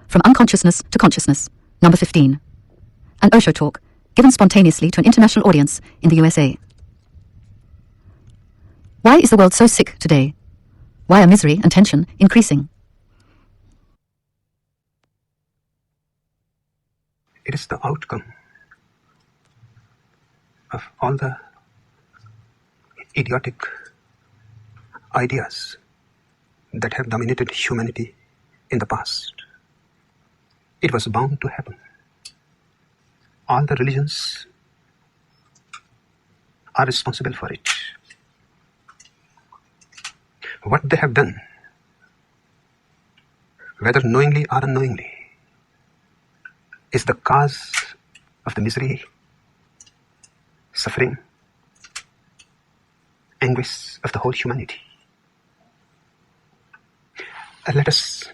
From Unconsciousness to Consciousness, number 15. An Osho talk, given spontaneously to an international audience in the USA. Why is the world so sick today? Why are misery and tension increasing? It is the outcome of all the idiotic ideas that have dominated humanity in the past. It was bound to happen. All the religions are responsible for it. What they have done, whether knowingly or unknowingly, is the cause of the misery, suffering, anguish of the whole humanity. Let us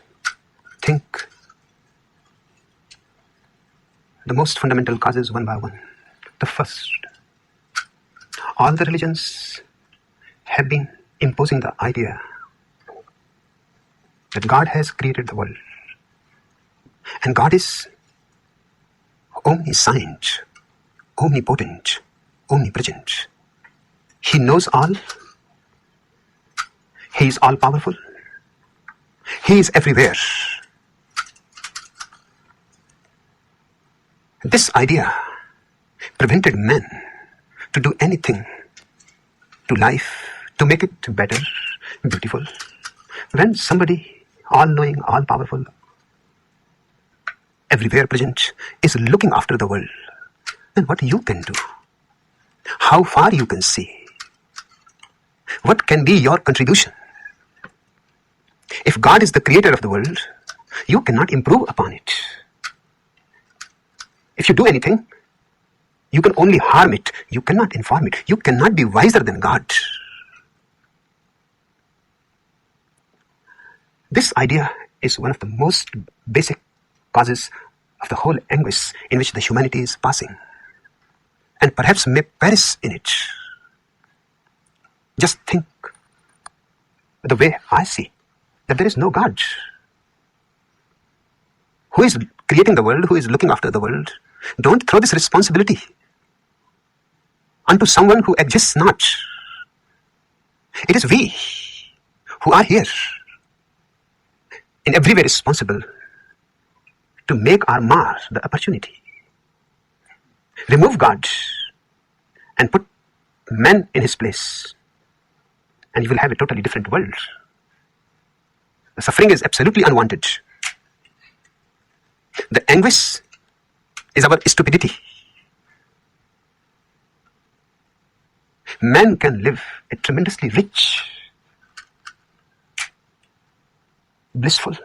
think the most fundamental causes one by one. The first, all the religions have been imposing the idea that God has created the world and God is omniscient, omnipotent, omnipresent. He knows all. He is all-powerful. He is everywhere. This idea prevented man to do anything to life, to make it better, beautiful. When somebody all-knowing, all-powerful, everywhere present, is looking after the world, then what you can do? How far you can see? What can be your contribution? If God is the creator of the world, you cannot improve upon it. If you do anything, you can only harm it. You cannot inform it. You cannot be wiser than God. This idea is one of the most basic causes of the whole anguish in which the humanity is passing, and perhaps may perish in it. Just think the way I see that there is no God. Who is creating the world? Who is looking after the world? Don't throw this responsibility unto someone who exists not. It is we who are here, in every way responsible to make or mar the opportunity. Remove God and put man in his place, and you will have a totally different world. The suffering is absolutely unwanted. The anguish is our stupidity. Man can live a tremendously rich, blissful,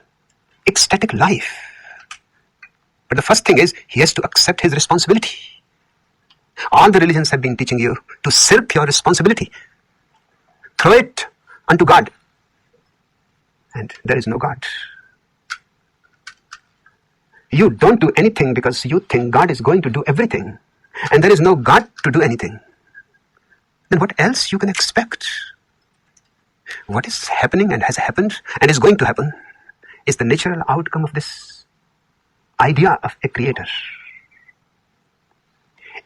ecstatic life. But the first thing is, he has to accept his responsibility. All the religions have been teaching you to shirk your responsibility. Throw it unto God. And there is no God. You don't do anything because you think God is going to do everything, and there is no God to do anything. Then what else you can expect? What is happening and has happened and is going to happen is the natural outcome of this idea of a creator.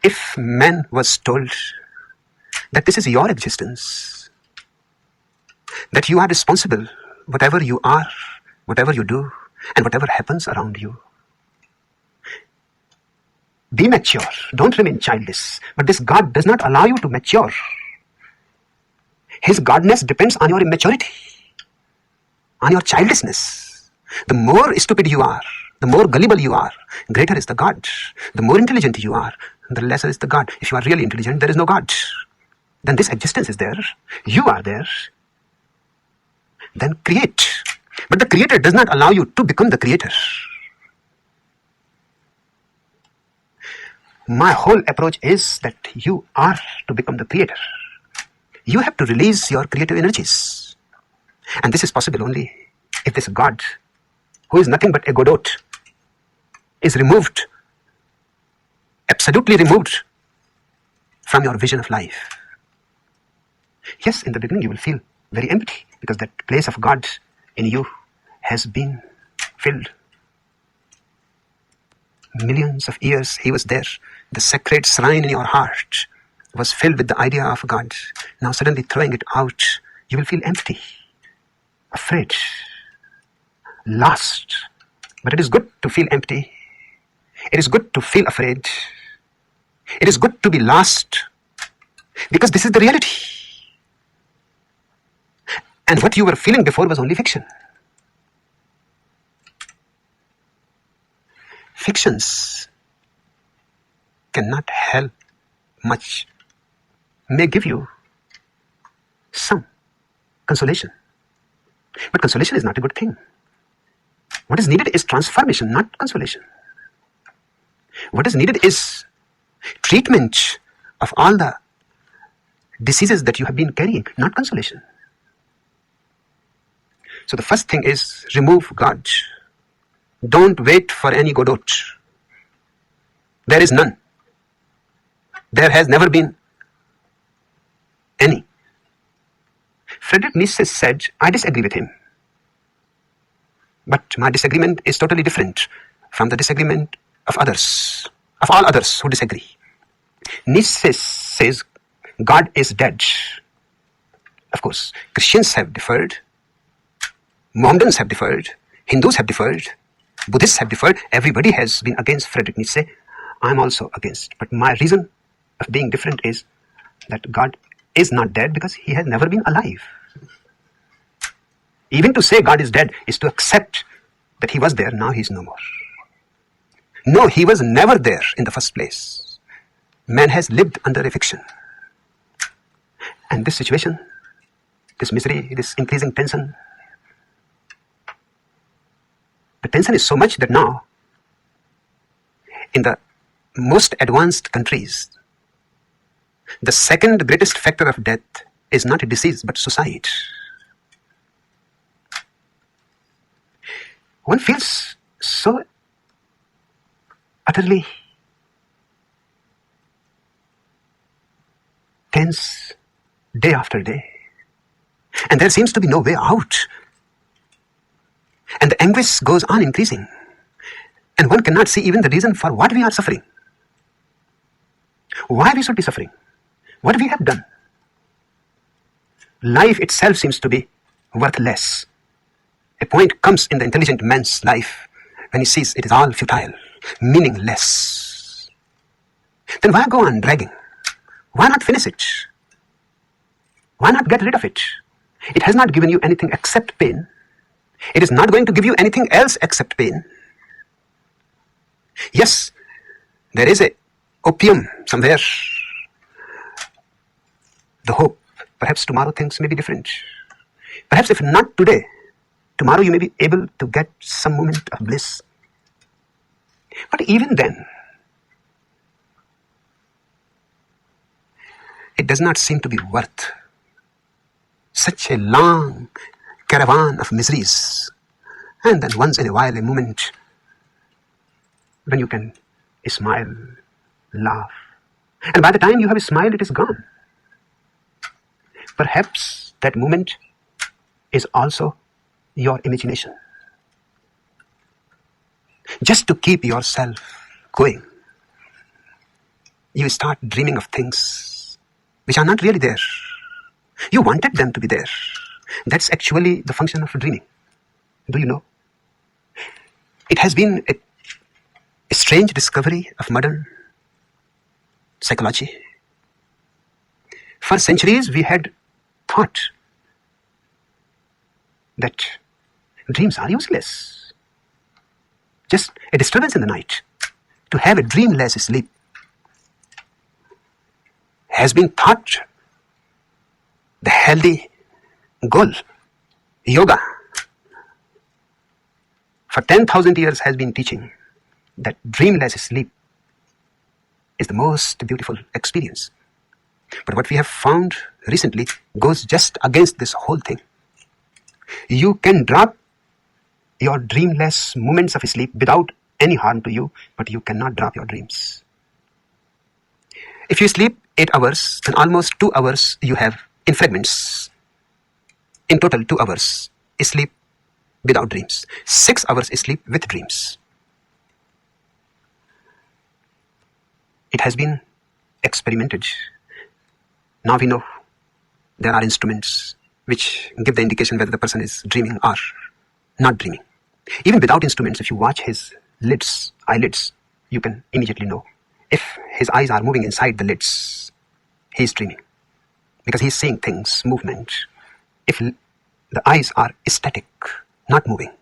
If man was told that this is your existence, that you are responsible, whatever you are, whatever you do, and whatever happens around you, be mature, don't remain childish. But this God does not allow you to mature. His godness depends on your immaturity, on your childishness. The more stupid you are, the more gullible you are, greater is the God. The more intelligent you are, the lesser is the God. If you are really intelligent, there is no God. Then this existence is there. You are there. Then create. But the creator does not allow you to become the creator. My whole approach is that you are to become the creator. You have to release your creative energies. And this is possible only if this God, who is nothing but a Godot, is removed, absolutely removed from your vision of life. Yes, in the beginning you will feel very empty because that place of God in you has been filled. millions of years he was there. The sacred shrine in your heart was filled with the idea of God. Now suddenly throwing it out, you will feel empty, afraid, lost. But it is good to feel empty. It is good to feel afraid. It is good to be lost, because this is the reality. And what you were feeling before was only fiction. Fictions cannot help much, may give you some consolation. But consolation is not a good thing. What is needed is transformation, not consolation. What is needed is treatment of all the diseases that you have been carrying, not consolation. So the first thing is remove God. Don't wait for any Godot. There is none. There has never been any. Friedrich Nietzsche said, I disagree with him. But my disagreement is totally different from the disagreement of others, of all others who disagree. Nietzsche says God is dead. Of course, Christians have differed, Mohammedans have differed, Hindus have differed, Buddhists have differed. Everybody has been against Friedrich Nietzsche. I'm also against. But my reason of being different is that God is not dead because he has never been alive. Even to say God is dead is to accept that he was there, now he is no more. No, he was never there in the first place. Man has lived under a fiction. And this situation, this misery, this increasing tension, the tension is so much that now, in the most advanced countries, the second greatest factor of death is not a disease but suicide. One feels so utterly tense day after day, and there seems to be no way out. And the anguish goes on increasing. And one cannot see even the reason for what we are suffering. Why we should be suffering. What we have done. Life itself seems to be worthless. A point comes in the intelligent man's life when he sees it is all futile, meaningless. Then why go on dragging? Why not finish it? Why not get rid of it? It has not given you anything except pain. It is not going to give you anything else except pain. Yes, there is a opium somewhere. The hope. Perhaps tomorrow things may be different. Perhaps if not today, tomorrow you may be able to get some moment of bliss. But even then, it does not seem to be worth such a long caravan of miseries, and then once in a while a moment when you can smile, laugh, and by the time you have smiled it is gone. Perhaps that moment is also your imagination, just to keep yourself going. You start dreaming of things which are not really there. You wanted them to be there. That's actually the function of dreaming. Do you know? It has been a strange discovery of modern psychology. For centuries we had thought that dreams are useless. Just a disturbance in the night. To have a dreamless sleep has been thought the healthy goal. Yoga for 10,000 years has been teaching that dreamless sleep is the most beautiful experience. But what we have found recently goes just against this whole thing. You can drop your dreamless moments of sleep without any harm to you, but you cannot drop your dreams. If you sleep 8 hours, then almost 2 hours you have in fragments. In total, 2 hours is sleep without dreams. 6 hours is sleep with dreams. It has been experimented. Now we know there are instruments which give the indication whether the person is dreaming or not dreaming. Even without instruments, if you watch his eyelids, you can immediately know. If his eyes are moving inside the lids, he is dreaming. Because he is seeing things, movement. If the eyes are static, not moving,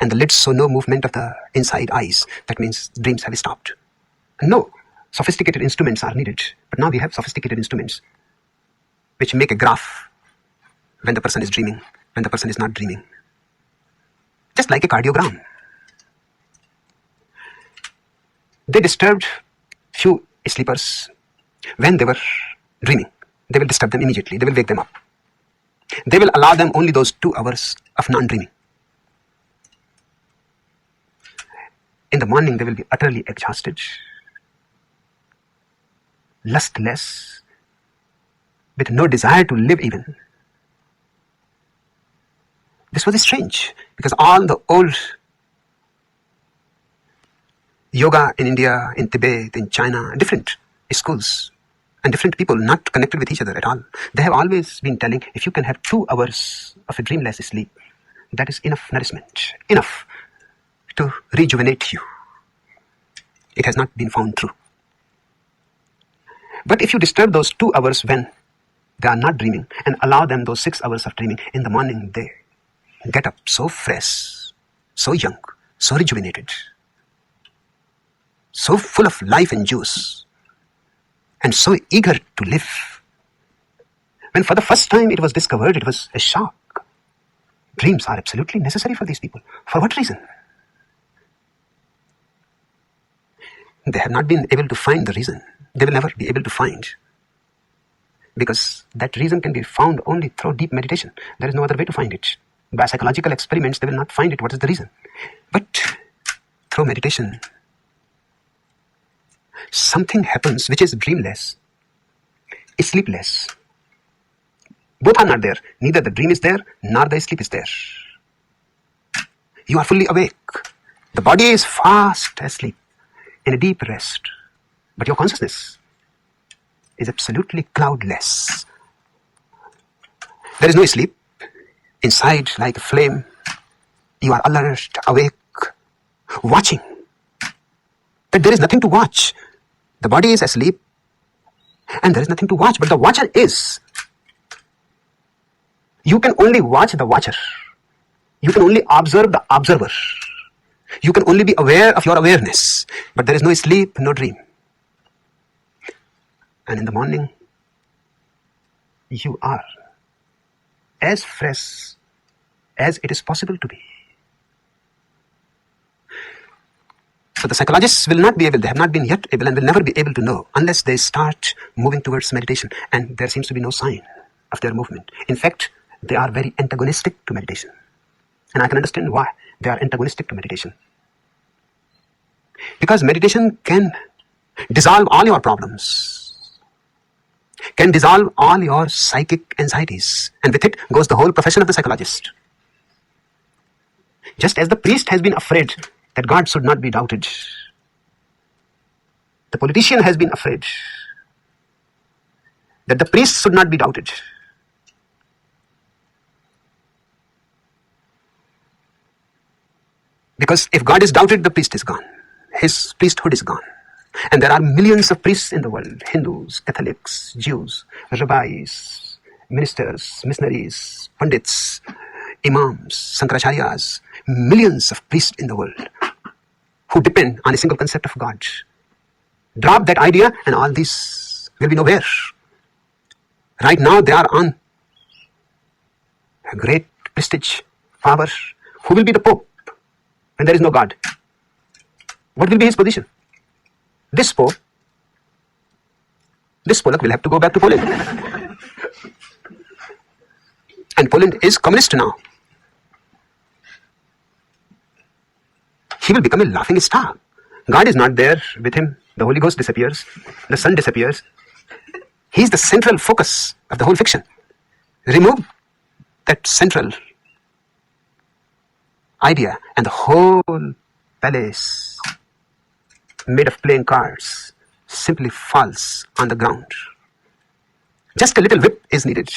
and the lids show no movement of the inside eyes, that means dreams have stopped. No sophisticated instruments are needed. But now we have sophisticated instruments which make a graph when the person is dreaming, when the person is not dreaming. Just like a cardiogram. They disturbed few sleepers when they were dreaming. They will disturb them immediately. They will wake them up. They will allow them only those 2 hours of non-dreaming. In the morning, they will be utterly exhausted, lustless, with no desire to live even. This was strange because all the old yoga in India, in Tibet, in China, different schools and different people not connected with each other at all. They have always been telling, if you can have 2 hours of a dreamless sleep, that is enough nourishment, enough to rejuvenate you. It has not been found true. But if you disturb those 2 hours when they are not dreaming and allow them those 6 hours of dreaming, in the morning they get up so fresh, so young, so rejuvenated, so full of life and juice, and so eager to live. When for the first time it was discovered, it was a shock. Dreams are absolutely necessary for these people. For what reason? They have not been able to find the reason. They will never be able to find. Because that reason can be found only through deep meditation. There is no other way to find it. By psychological experiments, they will not find it. What is the reason? But through meditation, something happens which is dreamless, sleepless. Both are not there. Neither the dream is there, nor the sleep is there. You are fully awake. The body is fast asleep, in a deep rest. But your consciousness is absolutely cloudless. There is no sleep. Inside, like a flame, you are alert, awake, watching. But there is nothing to watch. The body is asleep, and there is nothing to watch. But the watcher is. You can only watch the watcher. You can only observe the observer. You can only be aware of your awareness. But there is no sleep, no dream. And in the morning, you are as fresh as it is possible to be. So the psychologists will not be able, they have not been yet able and will never be able to know unless they start moving towards meditation. And there seems to be no sign of their movement. In fact, they are very antagonistic to meditation. And I can understand why they are antagonistic to meditation. Because meditation can dissolve all your problems, can dissolve all your psychic anxieties, and with it goes the whole profession of the psychologist. Just as the priest has been afraid that God should not be doubted, the politician has been afraid that the priest should not be doubted. Because if God is doubted, the priest is gone. His priesthood is gone. And there are millions of priests in the world, Hindus, Catholics, Jews, rabbis, ministers, missionaries, pandits, imams, Shankaracharyas, millions of priests in the world who depend on a single concept of God. Drop that idea and all these will be nowhere. Right now they are on a great prestige, power. Who will be the Pope when there is no God? What will be his position? This Polak will have to go back to Poland. And Poland is communist now. He will become a laughing stock. God is not there with him. The Holy Ghost disappears. The sun disappears. He is the central focus of the whole fiction. Remove that central idea and the whole palace made of playing cards simply falls on the ground. Just a little whip is needed.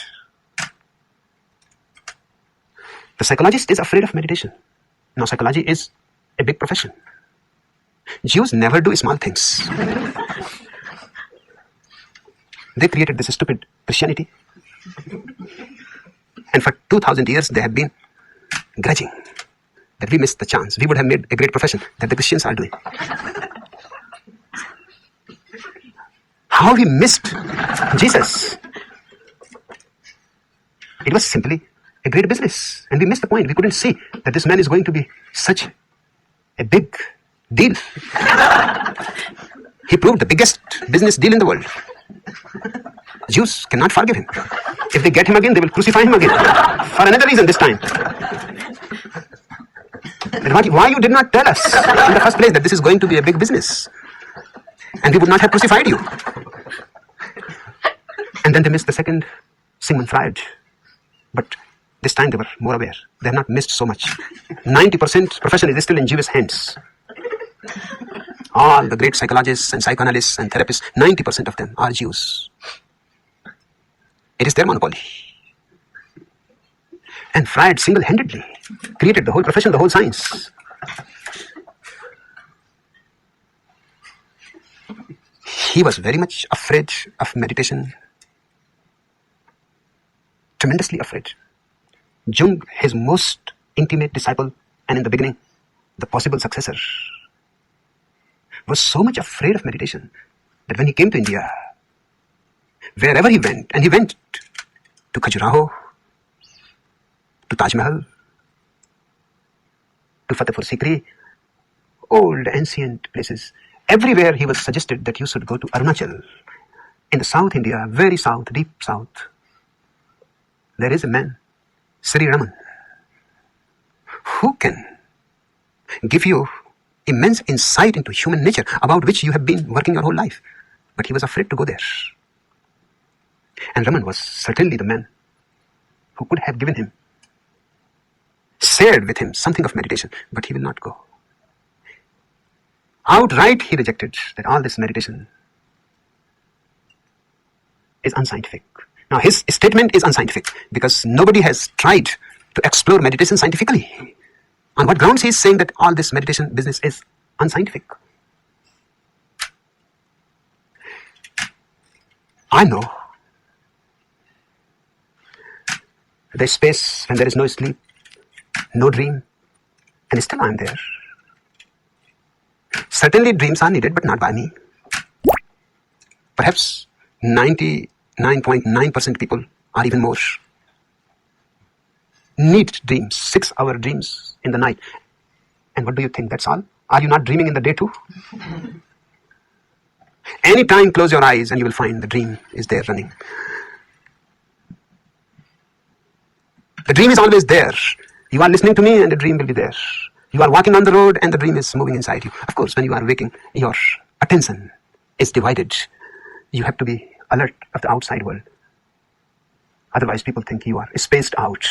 The psychologist is afraid of meditation. Now, psychology is a big profession. Jews never do small things. They created this stupid Christianity. And for 2000 years, they have been grudging that we missed the chance. We would have made a great profession that the Christians are doing. How we missed Jesus. It was simply a great business. And we missed the point. We couldn't see that this man is going to be such a big deal. He proved the biggest business deal in the world. Jews cannot forgive him. If they get him again, they will crucify him again. For another reason this time. Why you did not tell us in the first place that this is going to be a big business? And we would not have crucified you. And then they missed the second, Sigmund Freud. But this time they were more aware. They have not missed so much. 90% profession is still in Jewish hands. All the great psychologists and psychoanalysts and therapists, 90% of them are Jews. It is their monopoly. And Freud single-handedly created the whole profession, the whole science. He was very much afraid of meditation. Tremendously afraid. Jung, his most intimate disciple, and in the beginning, the possible successor, was so much afraid of meditation that when he came to India, wherever he went, and he went to Khajuraho, to Taj Mahal, to Fatehpur Sikri, old ancient places, everywhere he was suggested that you should go to Arunachal. In the South India, very south, deep south, there is a man, Sri Raman, who can give you immense insight into human nature about which you have been working your whole life. But he was afraid to go there. And Raman was certainly the man who could have given him, shared with him something of meditation, but he will not go. Outright he rejected that all this meditation is unscientific. Now his statement is unscientific because nobody has tried to explore meditation scientifically. On what grounds he is saying that all this meditation business is unscientific? I know the space when there is no sleep, no dream, and still I am there. Certainly dreams are needed, but not by me. Perhaps 99.9% people, or even more, need dreams, 6-hour dreams in the night. And what do you think? That's all? Are you not dreaming in the day too? Anytime close your eyes and you will find the dream is there running. The dream is always there. You are listening to me and the dream will be there. You are walking on the road and the dream is moving inside you. Of course, when you are waking, your attention is divided. You have to be alert of the outside world. Otherwise, people think you are spaced out.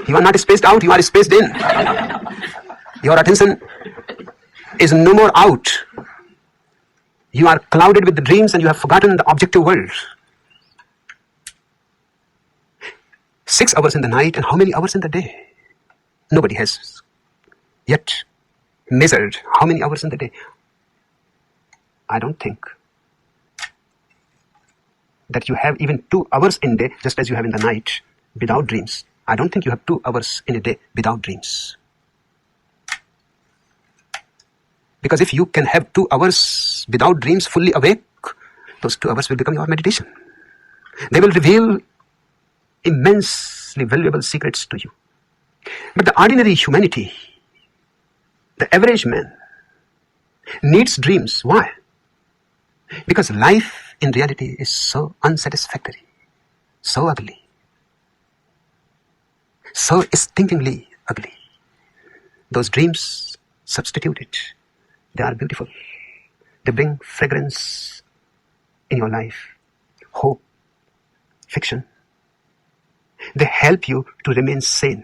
You are not spaced out, you are spaced in. Your attention is no more out. You are clouded with the dreams and you have forgotten the objective world. 6 hours in the night and how many hours in the day? Nobody has yet measured how many hours in the day. I don't think that you have even 2 hours in a day, just as you have in the night, without dreams. I don't think you have 2 hours in a day without dreams. Because if you can have 2 hours without dreams, fully awake, those 2 hours will become your meditation. They will reveal immensely valuable secrets to you. But the ordinary humanity, the average man, needs dreams. Why? Because life in reality is so unsatisfactory, so ugly, so stinkingly ugly. Those dreams substitute it. They are beautiful. They bring fragrance in your life, hope, fiction. They help you to remain sane.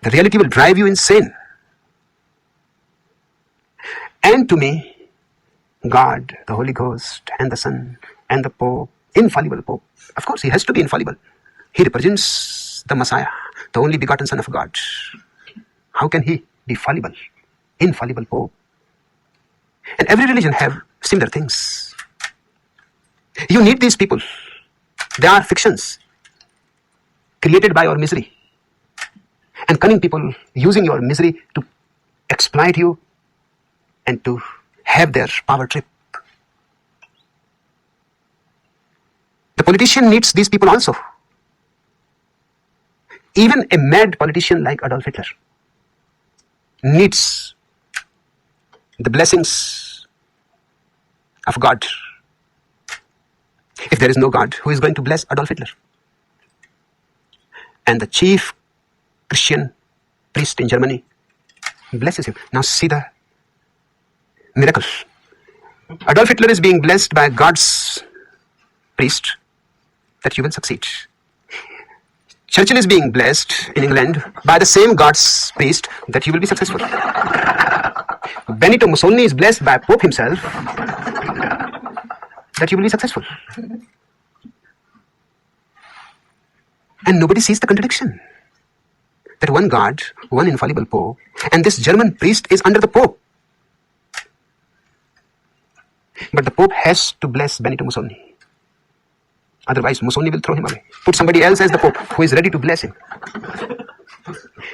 The reality will drive you insane. And to me, God, the Holy Ghost, and the Son, and the Pope, infallible Pope. Of course, he has to be infallible. He represents the Messiah, the only begotten Son of God. How can he be fallible? Infallible Pope. And every religion have similar things. You need these people. They are fictions created by your misery. And cunning people using your misery to exploit you and to have their power trip. The politician needs these people also. Even a mad politician like Adolf Hitler needs the blessings of God. If there is no God, who is going to bless Adolf Hitler? And the chief Christian priest in Germany blesses him. Now see the miracle. Adolf Hitler is being blessed by God's priest that you will succeed. Churchill is being blessed in England by the same God's priest that you will be successful. Benito Mussolini is blessed by Pope himself that you will be successful. And nobody sees the contradiction. That one God, one infallible Pope, and this German priest is under the Pope. But the Pope has to bless Benito Mussolini. Otherwise, Mussolini will throw him away. Put somebody else as the Pope who is ready to bless him.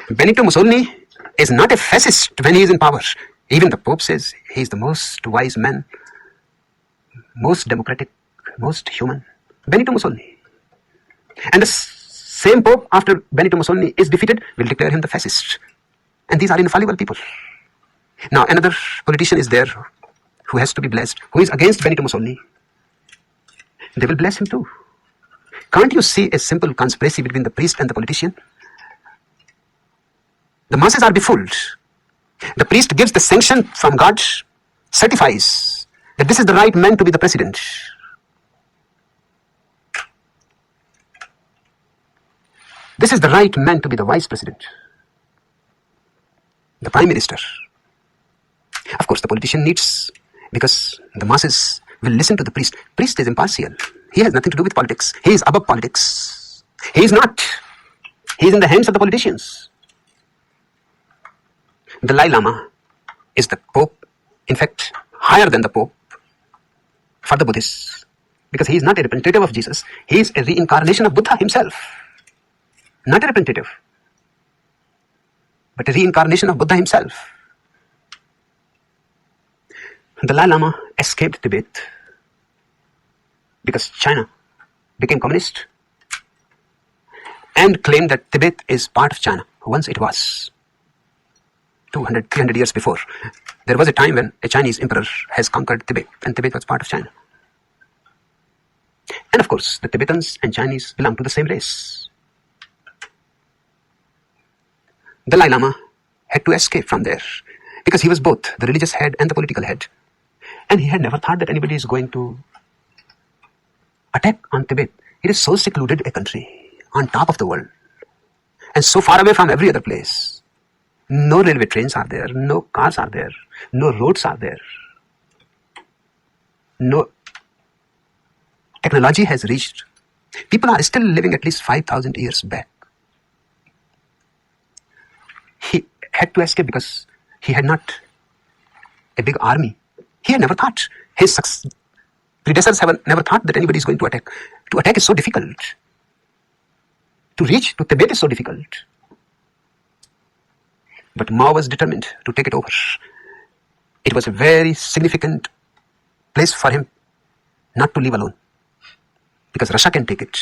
Benito Mussolini is not a fascist when he is in power. Even the Pope says he is the most wise man, most democratic, most human. Benito Mussolini. And the same Pope, after Benito Mussolini is defeated, will declare him the fascist. And these are infallible people. Now, another politician is there who has to be blessed, who is against Benito Mussolini. They will bless him too. Can't you see a simple conspiracy between the priest and the politician? The masses are befooled. The priest gives the sanction from God, certifies that this is the right man to be the president. This is the right man to be the vice president, the prime minister. Of course, the politician needs, because the masses will listen to the priest. Priest is impartial. He has nothing to do with politics. He is above politics. He is not. He is in the hands of the politicians. The Dalai Lama is the Pope, in fact, higher than the Pope for the Buddhists, because he is not a representative of Jesus. He is a reincarnation of Buddha himself. Not a representative, but a reincarnation of Buddha himself. The Dalai Lama escaped Tibet because China became communist and claimed that Tibet is part of China. Once it was. 200, 300 years before. There was a time when a Chinese emperor has conquered Tibet, and Tibet was part of China. And of course, the Tibetans and Chinese belong to the same race. The Dalai Lama had to escape from there because he was both the religious head and the political head. And he had never thought that anybody is going to attack on Tibet. It is so secluded a country on top of the world and so far away from every other place. No railway trains are there, no cars are there, no roads are there. No technology has reached. People are still living at least 5,000 years back. He had to escape because he had not a big army. He had never thought, his predecessors have never thought that anybody is going to attack. To attack is so difficult. To reach to Tibet is so difficult. But Mao was determined to take it over. It was a very significant place for him not to leave alone. Because Russia can take it.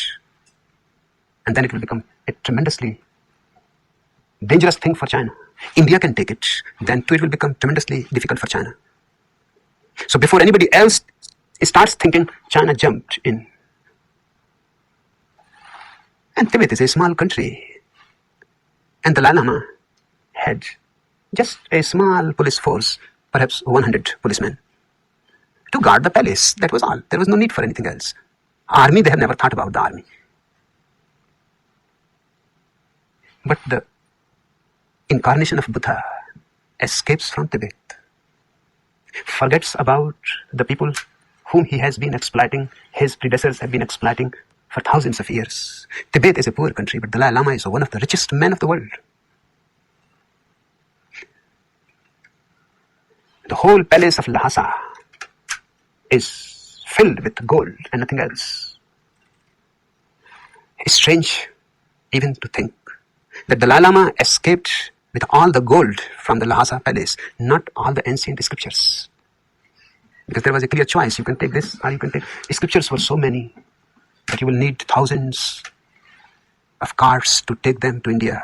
And then it will become a tremendously dangerous thing for China. India can take it. Then too it will become tremendously difficult for China. So before anybody else starts thinking, China jumped in. And Tibet is a small country. And the Dalai Lama had just a small police force, perhaps 100 policemen, to guard the palace. That was all. There was no need for anything else. Army, they have never thought about the army. But the incarnation of Buddha escapes from Tibet. forgets about the people whom he has been exploiting, his predecessors have been exploiting for thousands of years. Tibet is a poor country, but Dalai Lama is one of the richest men of the world. The whole palace of Lhasa is filled with gold and nothing else. It's strange even to think that Dalai Lama escaped with all the gold from the Lhasa palace, not all the ancient scriptures. Because there was a clear choice. You can take this or you can take... Scriptures were so many that you will need thousands of cars to take them to India.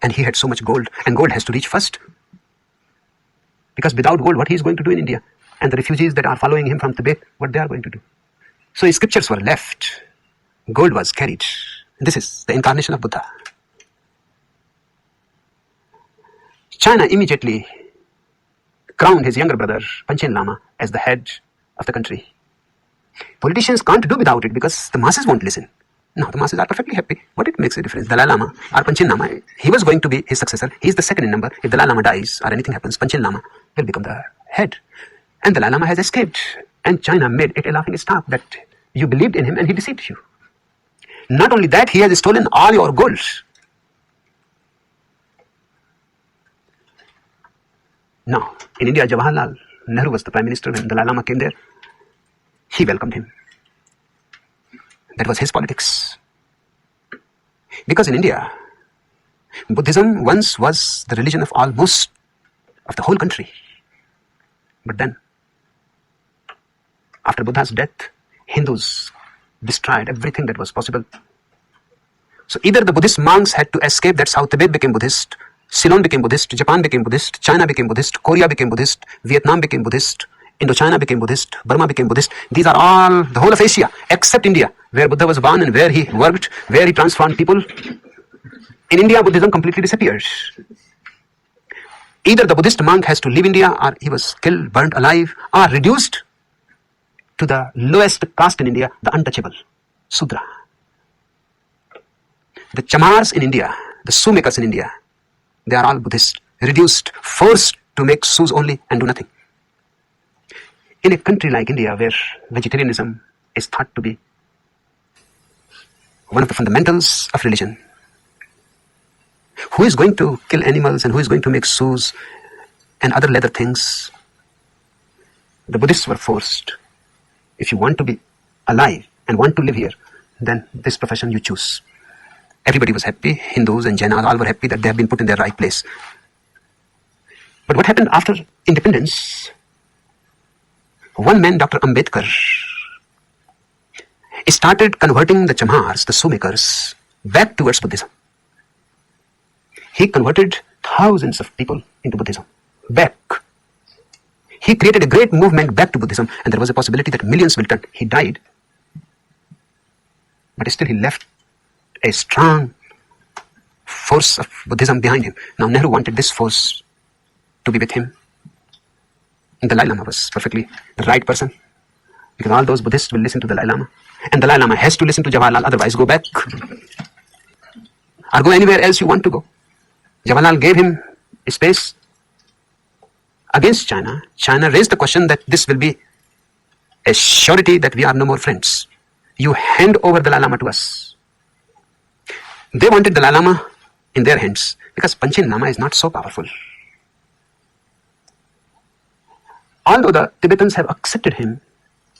And he had so much gold. And gold has to reach first. Because without gold, what he is going to do in India? And the refugees that are following him from Tibet, what they are going to do? So his scriptures were left. Gold was carried. This is the incarnation of Buddha. China immediately crowned his younger brother, Panchen Lama, as the head of the country. Politicians can't do without it because the masses won't listen. No, the masses are perfectly happy. What it makes a difference? Dalai Lama or Panchen Lama, he was going to be his successor. He is the second in number. If Dalai Lama dies or anything happens, Panchen Lama will become the head. And Dalai Lama has escaped. And China made it a laughing stock that you believed in him and he deceived you. Not only that, he has stolen all your gold. Now, in India, Jawaharlal Nehru was the Prime Minister. When Dalai Lama came there, he welcomed him. That was his politics. Because in India, Buddhism once was the religion of almost of the whole country. But then, after Buddha's death, Hindus destroyed everything that was possible. So either the Buddhist monks had to escape, that's how Tibet became Buddhist, Ceylon became Buddhist, Japan became Buddhist, China became Buddhist, Korea became Buddhist, Vietnam became Buddhist, Indochina became Buddhist, Burma became Buddhist. These are all, the whole of Asia, except India, where Buddha was born and where he worked, where he transformed people. In India, Buddhism completely disappeared. Either the Buddhist monk has to leave India, or he was killed, burnt alive, or reduced to the lowest caste in India, the untouchable, Sudra. The chamars in India, the shoe makers in India, they are all Buddhist, reduced, forced to make shoes only and do nothing. In a country like India, where vegetarianism is thought to be one of the fundamentals of religion, who is going to kill animals and who is going to make shoes and other leather things? The Buddhists were forced. If you want to be alive and want to live here, then this profession you choose. Everybody was happy. Hindus and Jainas all were happy that they have been put in their right place. But what happened after independence? One man, Dr. Ambedkar, started converting the chamars, the shoe makers, back towards Buddhism. He converted thousands of people into Buddhism, back. He created a great movement back to Buddhism, and there was a possibility that millions will turn. He died, but still he left a strong force of Buddhism behind him. Now Nehru wanted this force to be with him. And Dalai Lama was perfectly the right person, because all those Buddhists will listen to Dalai Lama. And Dalai Lama has to listen to Jawaharlal, otherwise go back. Or go anywhere else you want to go. Jawaharlal gave him space against China. China raised the question that this will be a surety that we are no more friends. You hand over Dalai Lama to us. They wanted Dalai Lama in their hands because Panchen Lama is not so powerful. Although the Tibetans have accepted him,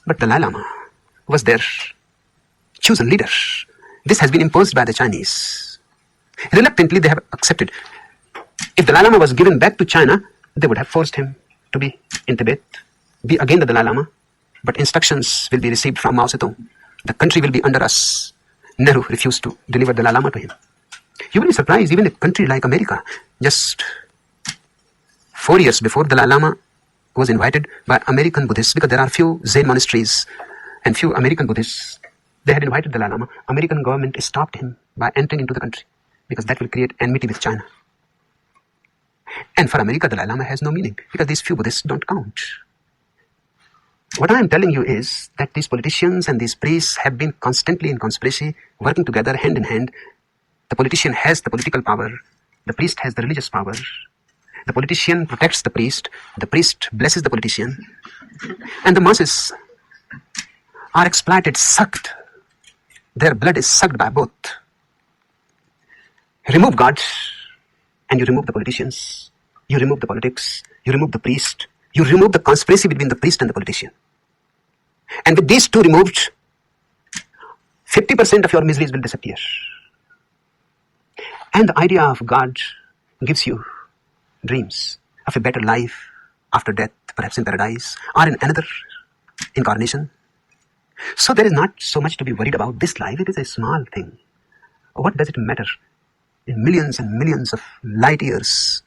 but Dalai Lama was their chosen leader. This has been imposed by the Chinese. Reluctantly, they have accepted. If Dalai Lama was given back to China, they would have forced him to be in Tibet, be again the Dalai Lama, but instructions will be received from Mao Zedong. The country will be under us. Nehru refused to deliver Dalai Lama to him. You will be surprised, even a country like America, just 4 years before Dalai Lama was invited by American Buddhists, because there are few Zen monasteries and few American Buddhists, they had invited Dalai Lama. American government stopped him by entering into the country, because that will create enmity with China. And for America, Dalai Lama has no meaning, because these few Buddhists don't count. What I am telling you is that these politicians and these priests have been constantly in conspiracy, working together hand in hand. The politician has the political power, the priest has the religious power, The politician protects the priest blesses the politician, and the masses are exploited, sucked. Their blood is sucked by both. Remove God, and you remove the politicians, you remove the politics, you remove the priest, you remove the conspiracy between the priest and the politician. And with these two removed, 50% of your miseries will disappear. And the idea of God gives you dreams of a better life after death, perhaps in paradise or in another incarnation. So there is not so much to be worried about. This life, it is a small thing. What does it matter? In millions and millions of light years.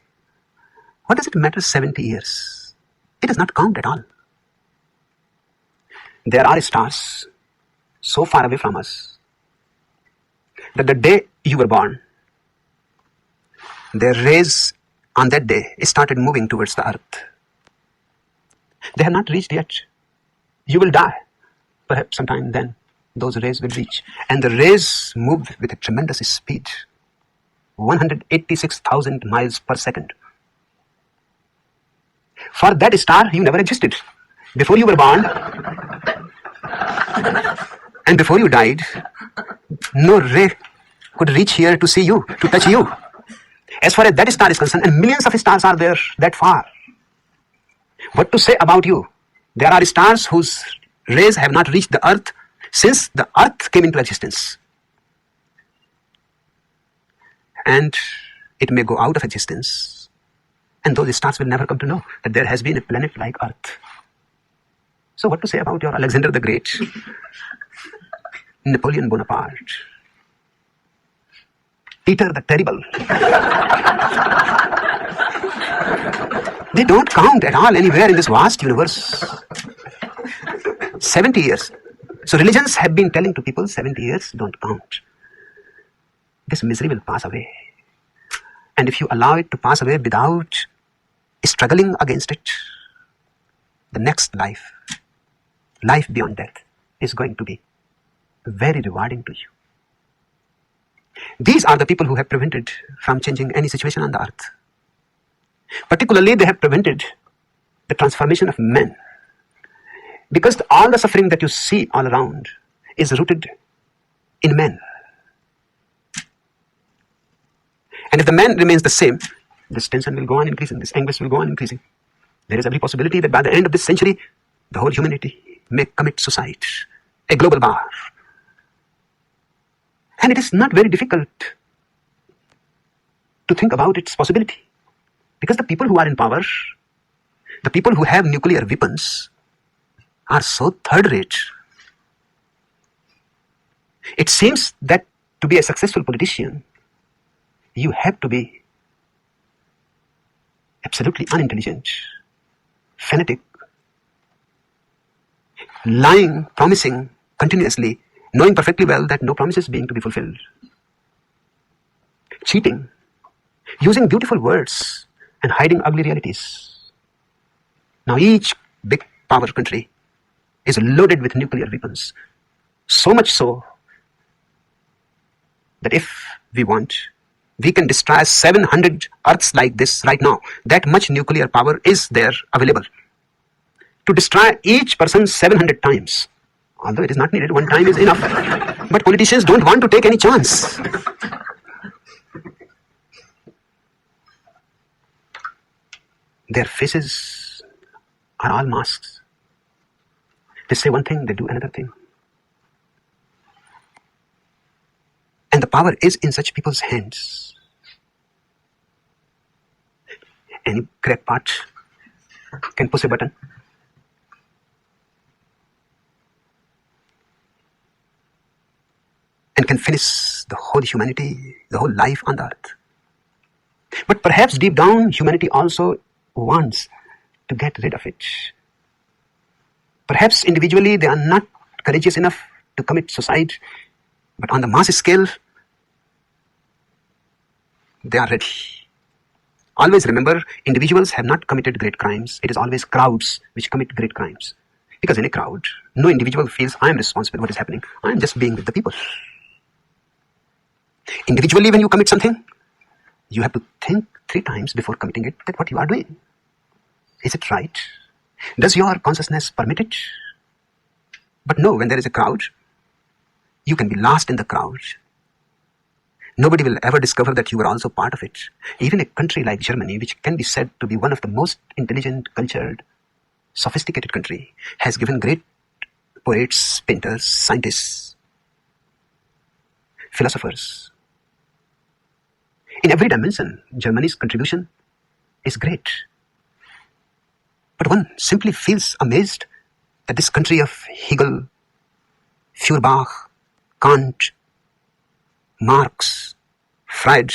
What does it matter 70 years? It does not count at all. There are stars so far away from us that the day you were born, their rays on that day started moving towards the earth. They have not reached yet. You will die. Perhaps sometime then those rays will reach. And the rays moved with a tremendous speed. 186,000 miles per second. For that star, you never existed. Before you were born and before you died, no ray could reach here to see you, to touch you. As far as that star is concerned, and millions of stars are there that far. What to say about you? There are stars whose rays have not reached the earth since the earth came into existence. And it may go out of existence, and those stars will never come to know that there has been a planet like Earth. So what to say about your Alexander the Great, Napoleon Bonaparte, Peter the Terrible? They don't count at all anywhere in this vast universe. 70 years. So religions have been telling to people 70 years don't count. This misery will pass away. And if you allow it to pass away without struggling against it, the next life, life beyond death, is going to be very rewarding to you. These are the people who have prevented from changing any situation on the earth. Particularly, they have prevented the transformation of men. Because all the suffering that you see all around is rooted in men. And if the man remains the same, this tension will go on increasing, this anguish will go on increasing. There is every possibility that by the end of this century, the whole humanity may commit suicide, a global war. And it is not very difficult to think about its possibility. Because the people who are in power, the people who have nuclear weapons, are so third-rate. It seems that to be a successful politician, you have to be absolutely unintelligent, fanatic, lying, promising continuously, knowing perfectly well that no promise is being to be fulfilled, cheating, using beautiful words and hiding ugly realities. Now each big power country is loaded with nuclear weapons, so much so that if we want, we can destroy 700 Earths like this right now. That much nuclear power is there available to destroy each person 700 times. Although it is not needed, one time is enough. But politicians don't want to take any chance. Their faces are all masks. They say one thing, they do another thing. And the power is in such people's hands. Any crackpot can push a button. And can finish the whole humanity, the whole life on the earth. But perhaps deep down, humanity also wants to get rid of it. Perhaps individually they are not courageous enough to commit suicide, but on the mass scale, they are ready. Always remember, individuals have not committed great crimes. It is always crowds which commit great crimes. Because in a crowd, no individual feels, I am responsible for what is happening. I am just being with the people. Individually, when you commit something, you have to think 3 times before committing it that what you are doing. Is it right? Does your consciousness permit it? But no, when there is a crowd, you can be lost in the crowd. Nobody will ever discover that you are also part of it. Even a country like Germany, which can be said to be one of the most intelligent, cultured, sophisticated country, has given great poets, painters, scientists, philosophers. In every dimension, Germany's contribution is great. But one simply feels amazed that this country of Hegel, Feuerbach, Kant, Marx, Freud,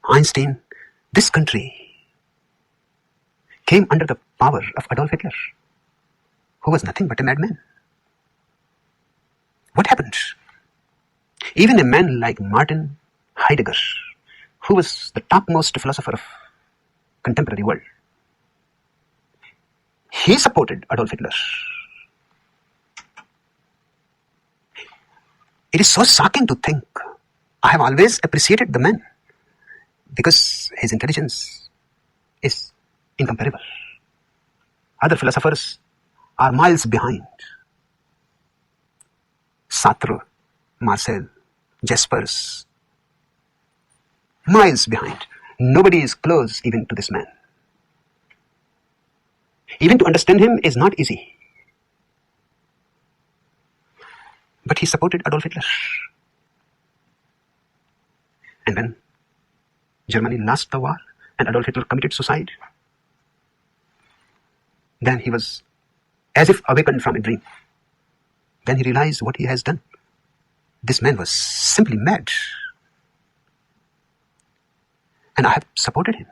Einstein, this country came under the power of Adolf Hitler, who was nothing but a madman. What happened? Even a man like Martin Heidegger, who was the topmost philosopher of contemporary world, he supported Adolf Hitler. It is so shocking to think. I have always appreciated the man because his intelligence is incomparable. Other philosophers are miles behind. Sartre, Marcel, Jaspers, miles behind. Nobody is close even to this man. Even to understand him is not easy. But he supported Adolf Hitler. And when Germany lost the war and Adolf Hitler committed suicide, then he was as if awakened from a dream. Then he realized what he has done. This man was simply mad. And I have supported him.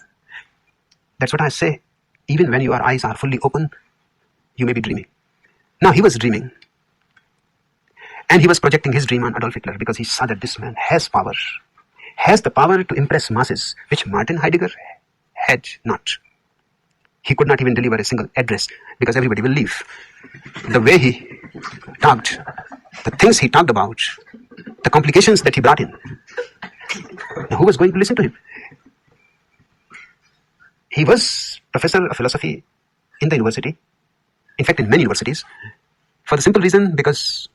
That's what I say. Even when your eyes are fully open, you may be dreaming. Now he was dreaming. And he was projecting his dream on Adolf Hitler because he saw that this man has power, has the power to impress masses, which Martin Heidegger had not. He could not even deliver a single address because everybody will leave. The way he talked, the things he talked about, the complications that he brought in. Now, who was going to listen to him? He was professor of philosophy in the university, in fact in many universities, for the simple reason because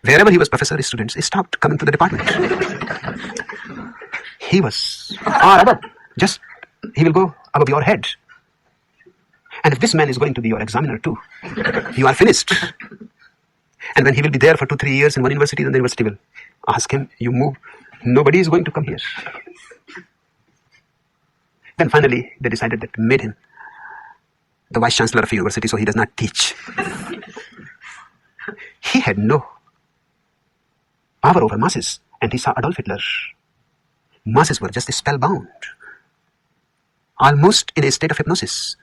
wherever he was professor, his students stopped coming to the department. He was far above. Just, he will go above your head. And if this man is going to be your examiner too, you are finished. And when he will be there for 2-3 years in one university, then the university will ask him, you move. Nobody is going to come here. Then finally, they decided that made him the vice chancellor of a university, so he does not teach. He had no power over masses, and he saw Adolf Hitler. Masses were just spellbound, almost in a state of hypnosis.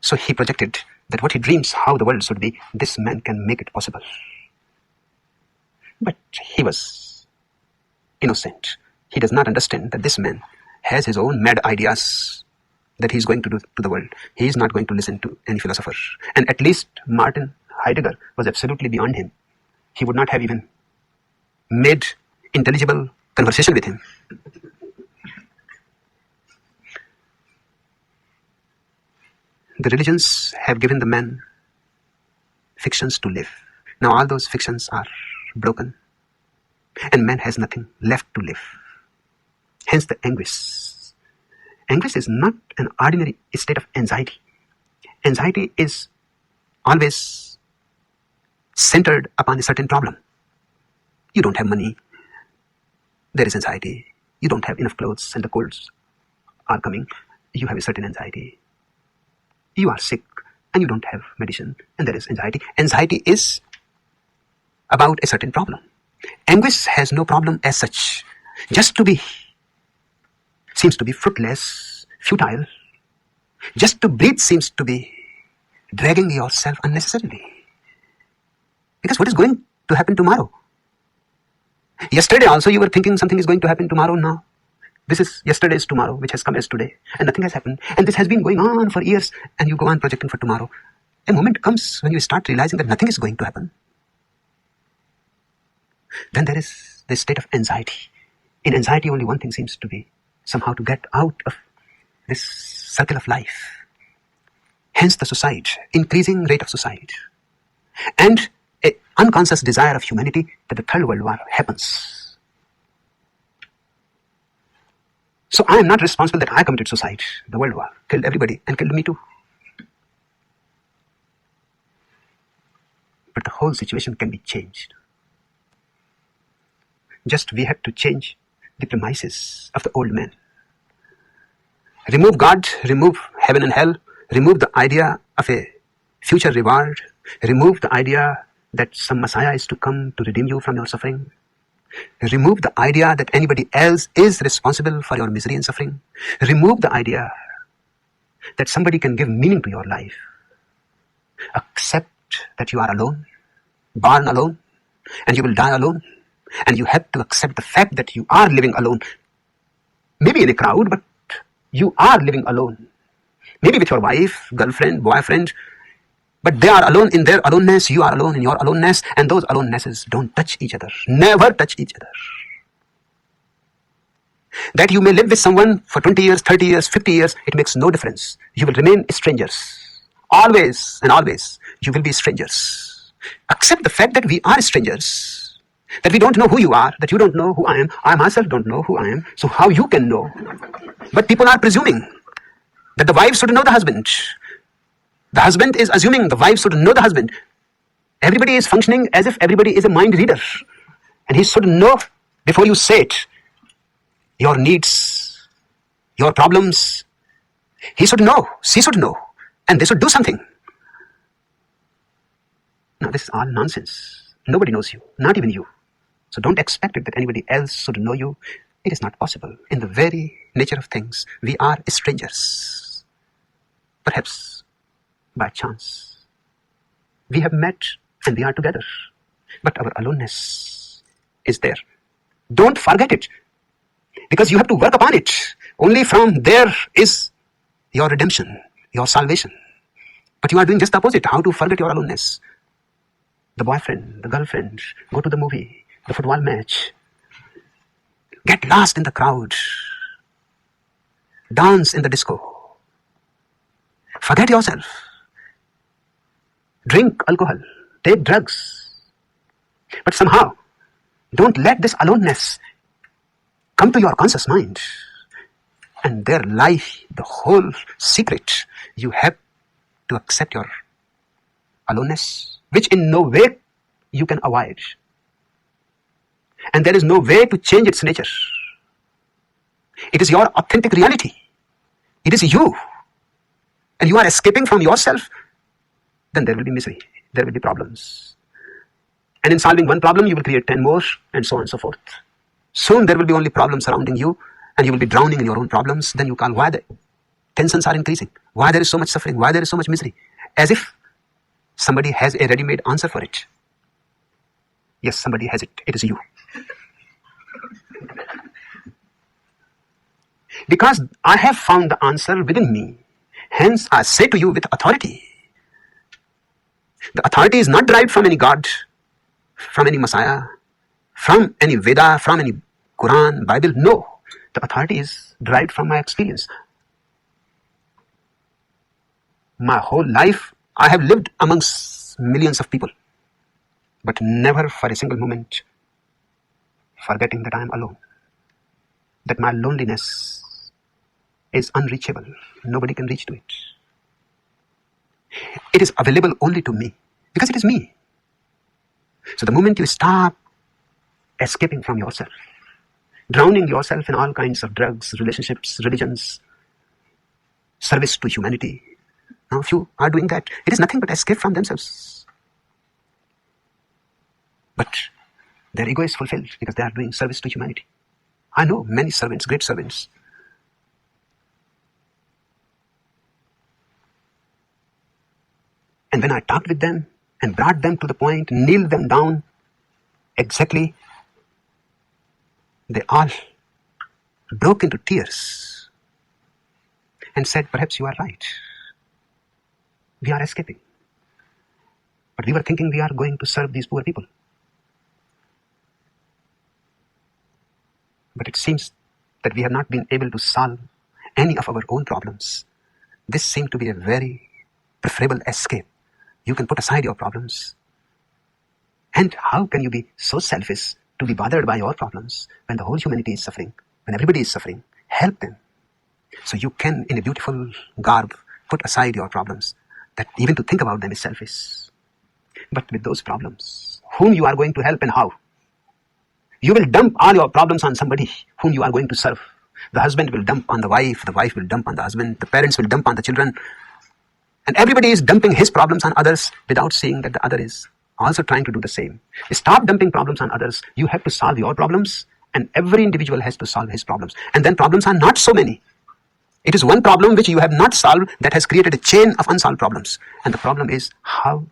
So he projected that what he dreams, how the world should be, this man can make it possible. But he was innocent. He does not understand that this man has his own mad ideas that he is going to do to the world. He is not going to listen to any philosopher. And at least Martin Heidegger was absolutely beyond him. He would not have even made intelligible conversation with him. The religions have given the man fictions to live. Now all those fictions are broken, and man has nothing left to live. Hence the anguish. Anguish is not an ordinary state of anxiety. Anxiety is always centered upon a certain problem. You don't have money. There is anxiety. You don't have enough clothes and the colds are coming. You have a certain anxiety. You are sick and you don't have medicine and there is anxiety. Anxiety is about a certain problem. Anguish has no problem as such. Just to be seems to be fruitless, futile. Just to breathe seems to be dragging yourself unnecessarily. Because what is going to happen tomorrow? Yesterday also you were thinking something is going to happen tomorrow. Now this is yesterday's tomorrow, which has come as today, and nothing has happened. And this has been going on for years, and you go on projecting for tomorrow. A moment comes when you start realizing that nothing is going to happen. Then there is this state of anxiety. In anxiety, only one thing seems to be somehow to get out of this circle of life. Hence the suicide, increasing rate of suicide, and an unconscious desire of humanity that the Third World War happens. So I am not responsible that I committed suicide. The World War killed everybody and killed me too. But the whole situation can be changed. Just we have to change the premises of the old man. Remove God, remove heaven and hell, remove the idea of a future reward, remove the idea that some Messiah is to come to redeem you from your suffering. Remove the idea that anybody else is responsible for your misery and suffering. Remove the idea that somebody can give meaning to your life. Accept that you are alone, born alone, and you will die alone. And you have to accept the fact that you are living alone. Maybe in a crowd, but you are living alone. Maybe with your wife, girlfriend, boyfriend, but they are alone in their aloneness, you are alone in your aloneness, and those alonenesses don't touch each other. Never touch each other. That you may live with someone for 20 years, 30 years, 50 years, it makes no difference. You will remain strangers. Always and always, you will be strangers. Accept the fact that we are strangers. That we don't know who you are, that you don't know who I am. I myself don't know who I am. So how you can know? But people are presuming that the wife should know the husband. The husband is assuming the wife should know the husband. Everybody is functioning as if everybody is a mind reader. And he should know before you say it. Your needs, your problems. He should know, she should know. And they should do something. Now this is all nonsense. Nobody knows you, not even you. So don't expect it that anybody else should know you. It is not possible. In the very nature of things, we are strangers. Perhaps by chance. We have met and we are together. But our aloneness is there. Don't forget it. Because you have to work upon it. Only from there is your redemption, your salvation. But you are doing just the opposite. How to forget your aloneness? The boyfriend, the girlfriend, go to the movie, the football match. Get lost in the crowd. Dance in the disco. Forget yourself. Drink alcohol. Take drugs. But somehow, don't let this aloneness come to your conscious mind. And there lies the whole secret. You have to accept your aloneness, which in no way you can avoid. And there is no way to change its nature. It is your authentic reality. It is you. And you are escaping from yourself, then there will be misery. There will be problems. And in solving one problem, you will create 10 more, and so on and so forth. Soon there will be only problems surrounding you, and you will be drowning in your own problems. Then you call why the tensions are increasing, why there is so much suffering, why there is so much misery. As if somebody has a ready-made answer for it. Yes, somebody has it. It is you. Because I have found the answer within me. Hence, I say to you with authority. The authority is not derived from any God, from any Messiah, from any Veda, from any Quran, Bible. No. The authority is derived from my experience. My whole life, I have lived amongst millions of people, but never for a single moment forgetting that I am alone, that my loneliness is unreachable. Nobody can reach to it. It is available only to me, because it is me. So the moment you stop escaping from yourself, drowning yourself in all kinds of drugs, relationships, religions, service to humanity, now if you are doing that, it is nothing but escape from themselves. But their ego is fulfilled because they are doing service to humanity. I know many servants, great servants. And when I talked with them and brought them to the point, kneeled them down exactly, they all broke into tears and said, perhaps you are right. We are escaping. But we were thinking we are going to serve these poor people. But it seems that we have not been able to solve any of our own problems, this seemed to be a very preferable escape. You can put aside your problems. And how can you be so selfish to be bothered by your problems when the whole humanity is suffering, when everybody is suffering? Help them. So you can, in a beautiful garb, put aside your problems, that even to think about them is selfish. But with those problems, whom you are going to help and how? You will dump all your problems on somebody whom you are going to serve. The husband will dump on the wife will dump on the husband, the parents will dump on the children. And everybody is dumping his problems on others without seeing that the other is also trying to do the same. Stop dumping problems on others. You have to solve your problems, and every individual has to solve his problems. And then problems are not so many. It is one problem which you have not solved that has created a chain of unsolved problems. And the problem is how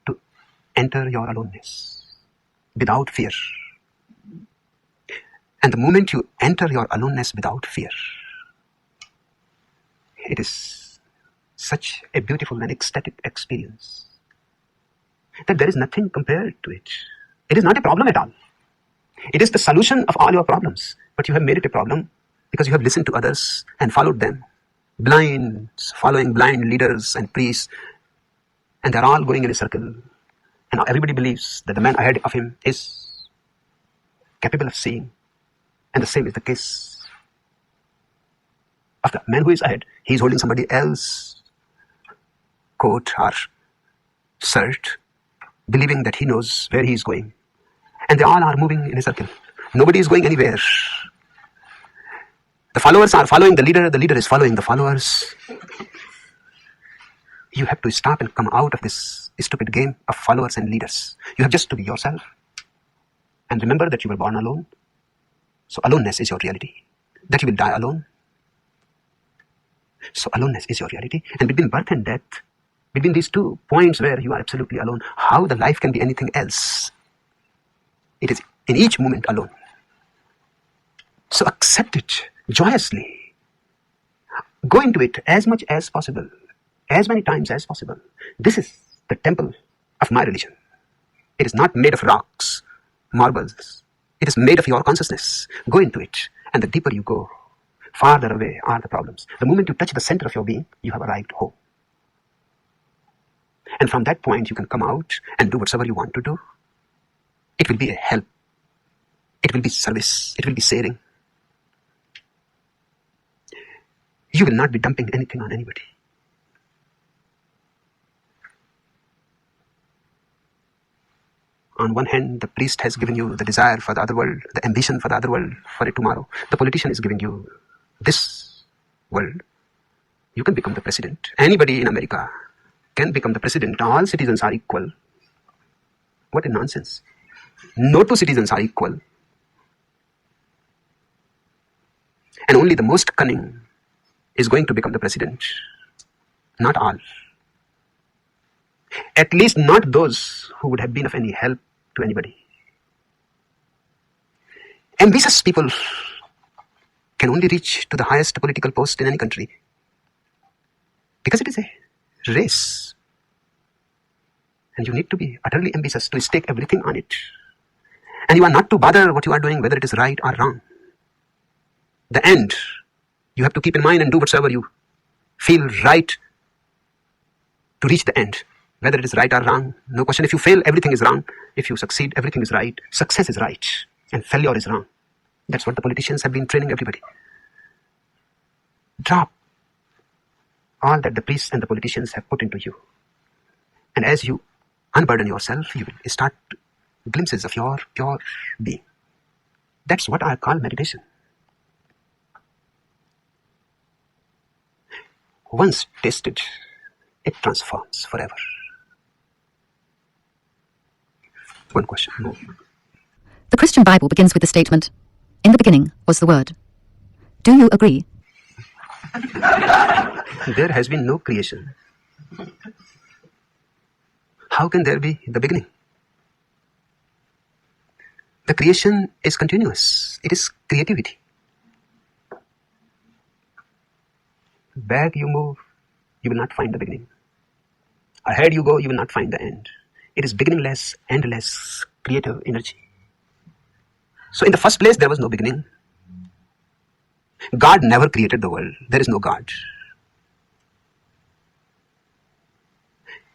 to enter your aloneness without fear. And the moment you enter your aloneness without fear, it is such a beautiful and ecstatic experience that there is nothing compared to it. It is not a problem at all. It is the solution of all your problems. But you have made it a problem because you have listened to others and followed them. Following blind leaders and priests. And they're all going in a circle. And now everybody believes that the man ahead of him is capable of seeing. And the same is the case of the man who is ahead. He is holding somebody else's coat or shirt, believing that he knows where he is going. And they all are moving in a circle. Nobody is going anywhere. The followers are following the leader is following the followers. You have to stop and come out of this stupid game of followers and leaders. You have just to be yourself. And remember that you were born alone. So aloneness is your reality. That you will die alone. So aloneness is your reality. And between birth and death, between these 2 points where you are absolutely alone, how the life can be anything else? It is in each moment alone. So accept it joyously. Go into it as much as possible, as many times as possible. This is the temple of my religion. It is not made of rocks, marbles. It is made of your consciousness. Go into it. And the deeper you go, farther away are the problems. The moment you touch the center of your being, you have arrived home. And from that point, you can come out and do whatever you want to do. It will be a help. It will be service. It will be sharing. You will not be dumping anything on anybody. On one hand, the priest has given you the desire for the other world, the ambition for the other world, for a tomorrow. The politician is giving you this world. You can become the president. Anybody in America can become the president. All citizens are equal. What a nonsense. No 2 citizens are equal. And only the most cunning is going to become the president. Not all. At least not those who would have been of any help to anybody. Ambitious people can only reach to the highest political post in any country because it is a race. And you need to be utterly ambitious to stake everything on it. And you are not to bother what you are doing, whether it is right or wrong. The end, you have to keep in mind and do whatsoever you feel right to reach the end. Whether it is right or wrong, no question. If you fail, everything is wrong. If you succeed, everything is right. Success is right and failure is wrong. That's what the politicians have been training everybody. Drop all that the priests and the politicians have put into you. And as you unburden yourself, you will start glimpses of your pure being. That's what I call meditation. Once tasted, it transforms forever. One question more. The Christian Bible begins with the statement, "In the beginning was the Word." Do you agree? There has been no creation. How can there be the beginning? The creation is continuous. It is creativity. Back you move, you will not find the beginning. Ahead you go, you will not find the end. It is beginningless, endless, creative energy. So in the first place, there was no beginning. God never created the world. There is no God.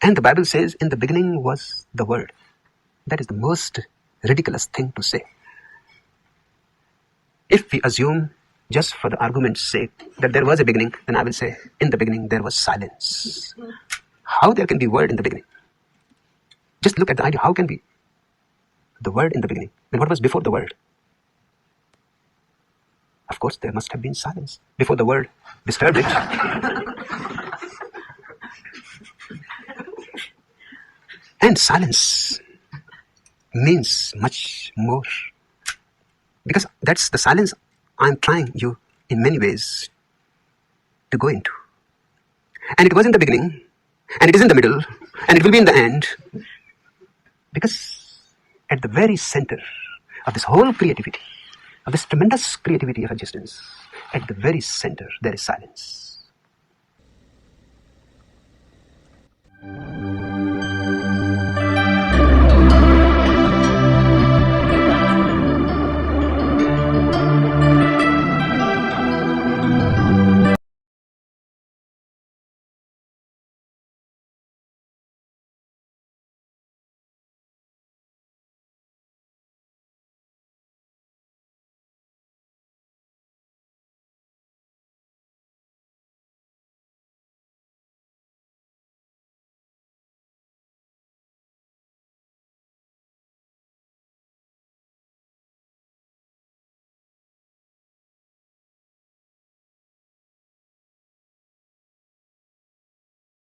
And the Bible says, in the beginning was the Word. That is the most ridiculous thing to say. If we assume, just for the argument's sake, that there was a beginning, then I will say, in the beginning there was silence. How there can be word in the beginning? Just look at the idea. How can be the word in the beginning? Then what was before the word? Of course, there must have been silence before the word disturbed it. And silence means much more. Because that's the silence I'm trying you in many ways to go into. And it was in the beginning, and it is in the middle, and it will be in the end. Because at the very center of this whole creativity, of this tremendous creativity of existence, at the very center there is silence.